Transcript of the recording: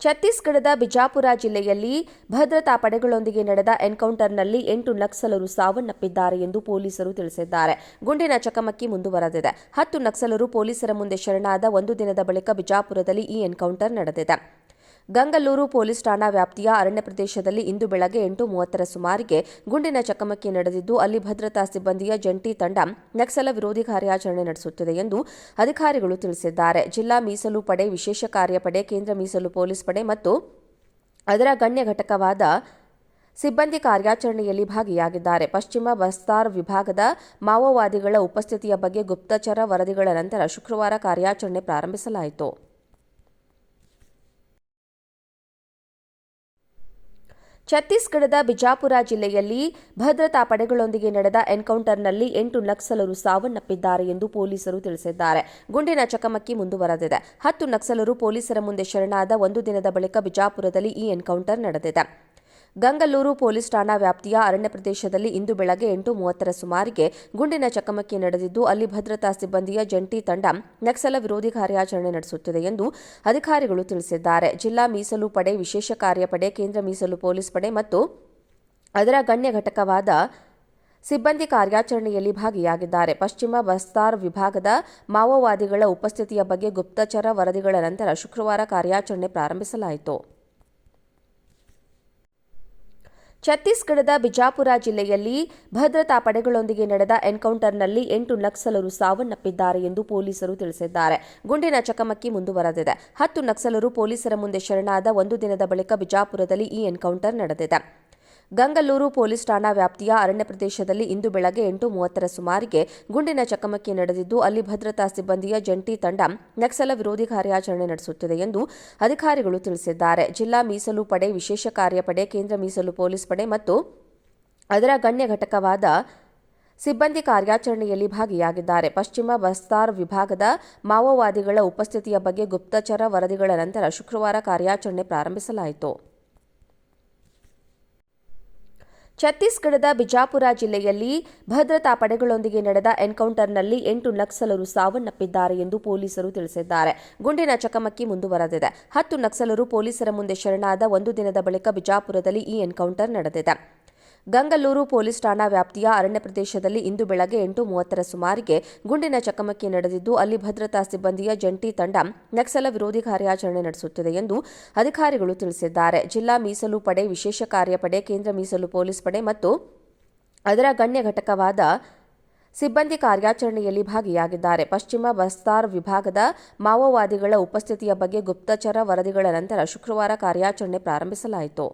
ಛತ್ತೀಸ್ಗಢದ ಬಿಜಾಪುರ ಜಿಲ್ಲೆಯಲ್ಲಿ ಭದ್ರತಾ ಪಡೆಗಳೊಂದಿಗೆ ನಡೆದ ಎನ್ಕೌಂಟರ್ನಲ್ಲಿ 8 ನಕ್ಸಲರು ಸಾವನ್ನಪ್ಪಿದ್ದಾರೆ ಎಂದು ಪೊಲೀಸರು ತಿಳಿಸಿದ್ದಾರೆ. ಗುಂಡಿನ ಚಕಮಕಿ ಮುಂದುವರೆದಿದೆ. 10 ನಕ್ಸಲರು ಪೊಲೀಸರ ಮುಂದೆ ಶರಣಾದ ಒಂದು ದಿನದ ಬಳಿಕ ಬಿಜಾಪುರದಲ್ಲಿ ಈ ಎನ್ಕೌಂಟರ್ ನಡೆದಿದೆ. ಗಂಗಲ್ಲೂರು ಪೊಲೀಸ್ ಠಾಣಾ ವ್ಯಾಪ್ತಿಯ ಅರಣ್ಯ ಪ್ರದೇಶದಲ್ಲಿ ಇಂದು ಬೆಳಗ್ಗೆ 8:30 ಸುಮಾರಿಗೆ ಗುಂಡಿನ ಚಕಮಕಿ ನಡೆದಿದ್ದು, ಅಲ್ಲಿ ಭದ್ರತಾ ಸಿಬ್ಬಂದಿಯ ಜಂಟಿ ತಂಡ ನಕ್ಸಲ ವಿರೋಧಿ ಕಾರ್ಯಾಚರಣೆ ನಡೆಸುತ್ತಿದೆ ಎಂದು ಅಧಿಕಾರಿಗಳು ತಿಳಿಸಿದ್ದಾರೆ. ಜಿಲ್ಲಾ ಮೀಸಲು ಪಡೆ, ವಿಶೇಷ ಕಾರ್ಯಪಡೆ, ಕೇಂದ್ರ ಮೀಸಲು ಪೊಲೀಸ್ ಪಡೆ ಮತ್ತು ಅದರ ಗಣ್ಯ ಘಟಕವಾದ ಸಿಬ್ಬಂದಿ ಕಾರ್ಯಾಚರಣೆಯಲ್ಲಿ ಭಾಗಿಯಾಗಿದ್ದಾರೆ. ಪಶ್ಚಿಮ ಬಸ್ತಾರ್ ವಿಭಾಗದ ಮಾವೋವಾದಿಗಳ ಉಪಸ್ಥಿತಿಯ ಬಗ್ಗೆ ಗುಪ್ತಚರ ವರದಿಗಳ ನಂತರ ಶುಕ್ರವಾರ ಕಾರ್ಯಾಚರಣೆ ಪ್ರಾರಂಭಿಸಲಾಯಿತು. ಛತ್ತೀಸ್ಗಢದ ಬಿಜಾಪುರ ಜಿಲ್ಲೆಯಲ್ಲಿ ಭದ್ರತಾ ಪಡೆಗಳೊಂದಿಗೆ ನಡೆದ ಎನ್ಕೌಂಟರ್ನಲ್ಲಿ 8 ನಕ್ಸಲರು ಸಾವನ್ನಪ್ಪಿದ್ದಾರೆ ಎಂದು ಪೊಲೀಸರು ತಿಳಿಸಿದ್ದಾರೆ. ಗುಂಡಿನ ಚಕಮಕಿ ಮುಂದುವರೆದಿದೆ. 10 ನಕ್ಸಲರು ಪೊಲೀಸರ ಮುಂದೆ ಶರಣಾದ ಒಂದು ದಿನದ ಬಳಿಕ ಬಿಜಾಪುರದಲ್ಲಿ ಈ ಎನ್ಕೌಂಟರ್ ನಡೆದಿದೆ. ಗಂಗಲ್ಲೂರು ಪೊಲೀಸ್ ಠಾಣಾ ವ್ಯಾಪ್ತಿಯ ಅರಣ್ಯ ಪ್ರದೇಶದಲ್ಲಿ ಇಂದು ಬೆಳಗ್ಗೆ 8:30 ಸುಮಾರಿಗೆ ಗುಂಡಿನ ಚಕಮಕಿ ನಡೆದಿದ್ದು, ಅಲ್ಲಿ ಭದ್ರತಾ ಸಿಬ್ಬಂದಿಯ ಜಂಟಿ ತಂಡ ನಕ್ಸಲ ವಿರೋಧಿ ಕಾರ್ಯಾಚರಣೆ ನಡೆಸುತ್ತಿದೆ ಎಂದು ಅಧಿಕಾರಿಗಳು ತಿಳಿಸಿದ್ದಾರೆ. ಜಿಲ್ಲಾ ಮೀಸಲು ಪಡೆ, ವಿಶೇಷ ಕಾರ್ಯಪಡೆ, ಕೇಂದ್ರ ಮೀಸಲು ಪೊಲೀಸ್ ಪಡೆ ಮತ್ತು ಅದರ ಗಣ್ಯ ಘಟಕವಾದ ಸಿಬ್ಬಂದಿ ಕಾರ್ಯಾಚರಣೆಯಲ್ಲಿ ಭಾಗಿಯಾಗಿದ್ದಾರೆ. ಪಶ್ಚಿಮ ಬಸ್ತಾರ್ ವಿಭಾಗದ ಮಾವೋವಾದಿಗಳ ಉಪಸ್ಥಿತಿಯ ಬಗ್ಗೆ ಗುಪ್ತಚರ ವರದಿಗಳ ನಂತರ ಶುಕ್ರವಾರ ಕಾರ್ಯಾಚರಣೆ ಪ್ರಾರಂಭಿಸಲಾಯಿತು. ಛತ್ತೀಸ್ಗಢದ ಬಿಜಾಪುರ ಜಿಲ್ಲೆಯಲ್ಲಿ ಭದ್ರತಾ ಪಡೆಗಳೊಂದಿಗೆ ನಡೆದ ಎನ್ಕೌಂಟರ್ನಲ್ಲಿ 8 ನಕ್ಸಲರು ಸಾವನ್ನಪ್ಪಿದ್ದಾರೆ ಎಂದು ಪೊಲೀಸರು ತಿಳಿಸಿದ್ದಾರೆ. ಗುಂಡಿನ ಚಕಮಕಿ ಮುಂದುವರೆದಿದೆ. 10 ನಕ್ಸಲರು ಪೊಲೀಸರ ಮುಂದೆ ಶರಣಾದ ಒಂದು ದಿನದ ಬಳಿಕ ಬಿಜಾಪುರದಲ್ಲಿ ಈ ಎನ್ಕೌಂಟರ್ ನಡೆದಿದೆ. ಗಂಗಲ್ಲೂರು ಪೊಲೀಸ್ ಠಾಣಾ ವ್ಯಾಪ್ತಿಯ ಅರಣ್ಯ ಪ್ರದೇಶದಲ್ಲಿ ಇಂದು ಬೆಳಗ್ಗೆ 8:30 ಸುಮಾರಿಗೆ ಗುಂಡಿನ ಚಕಮಕಿ ನಡೆದಿದ್ದು, ಅಲ್ಲಿ ಭದ್ರತಾ ಸಿಬ್ಬಂದಿಯ ಜಂಟಿ ತಂಡ ನಕ್ಸಲ ವಿರೋಧಿ ಕಾರ್ಯಾಚರಣೆ ನಡೆಸುತ್ತಿದೆ ಎಂದು ಅಧಿಕಾರಿಗಳು ತಿಳಿಸಿದ್ದಾರೆ. ಜಿಲ್ಲಾ ಮೀಸಲು ಪಡೆ, ವಿಶೇಷ ಕಾರ್ಯಪಡೆ, ಕೇಂದ್ರ ಮೀಸಲು ಪೊಲೀಸ್ ಪಡೆ ಮತ್ತು ಅದರ ಗಣ್ಯ ಘಟಕವಾದ ಸಿಬ್ಬಂದಿ ಕಾರ್ಯಾಚರಣೆಯಲ್ಲಿ ಭಾಗಿಯಾಗಿದ್ದಾರೆ. ಪಶ್ಚಿಮ ಬಸ್ತಾರ್ ವಿಭಾಗದ ಮಾವೋವಾದಿಗಳ ಉಪಸ್ಥಿತಿಯ ಬಗ್ಗೆ ಗುಪ್ತಚರ ವರದಿಗಳ ನಂತರ ಶುಕ್ರವಾರ ಕಾರ್ಯಾಚರಣೆ ಪ್ರಾರಂಭಿಸಲಾಯಿತು. ಛತ್ತೀಸ್ಗಢದ ಬಿಜಾಪುರ ಜಿಲ್ಲೆಯಲ್ಲಿ ಭದ್ರತಾ ಪಡೆಗಳೊಂದಿಗೆ ನಡೆದ ಎನ್ಕೌಂಟರ್ನಲ್ಲಿ 8 ನಕ್ಸಲರು ಸಾವನ್ನಪ್ಪಿದ್ದಾರೆ ಎಂದು ಪೊಲೀಸರು ತಿಳಿಸಿದ್ದಾರೆ. ಗುಂಡಿನ ಚಕಮಕಿ ಮುಂದುವರೆದಿದೆ. 10 ನಕ್ಸಲರು ಪೊಲೀಸರ ಮುಂದೆ ಶರಣಾದ ಒಂದು ದಿನದ ಬಳಿಕ ಬಿಜಾಪುರದಲ್ಲಿ ಈ ಎನ್ಕೌಂಟರ್ ನಡೆದಿದೆ. ಗಂಗಲ್ಲೂರು ಪೊಲೀಸ್ ಠಾಣಾ ವ್ಯಾಪ್ತಿಯ ಅರಣ್ಯ ಪ್ರದೇಶದಲ್ಲಿ ಇಂದು ಬೆಳಗ್ಗೆ 8:30 ಸುಮಾರಿಗೆ ಗುಂಡಿನ ಚಕಮಕಿ ನಡೆದಿದ್ದು, ಅಲ್ಲಿ ಭದ್ರತಾ ಸಿಬ್ಬಂದಿಯ ಜಂಟಿ ತಂಡ ನಕ್ಸಲ ವಿರೋಧಿ ಕಾರ್ಯಾಚರಣೆ ನಡೆಸುತ್ತಿದೆ ಎಂದು ಅಧಿಕಾರಿಗಳು ತಿಳಿಸಿದ್ದಾರೆ. ಜಿಲ್ಲಾ ಮೀಸಲು ಪಡೆ, ವಿಶೇಷ ಕಾರ್ಯಪಡೆ, ಕೇಂದ್ರ ಮೀಸಲು ಪೊಲೀಸ್ ಪಡೆ ಮತ್ತು ಅದರ ಗಣ್ಯ ಘಟಕವಾದ ಸಿಬ್ಬಂದಿ ಕಾರ್ಯಾಚರಣೆಯಲ್ಲಿ ಭಾಗಿಯಾಗಿದ್ದಾರೆ. ಪಶ್ಚಿಮ ಬಸ್ತಾರ್ ವಿಭಾಗದ ಮಾವೋವಾದಿಗಳ ಉಪಸ್ಥಿತಿಯ ಬಗ್ಗೆ ಗುಪ್ತಚರ ವರದಿಗಳ ನಂತರ ಶುಕ್ರವಾರ ಕಾರ್ಯಾಚರಣೆ ಪ್ರಾರಂಭಿಸಲಾಯಿತು.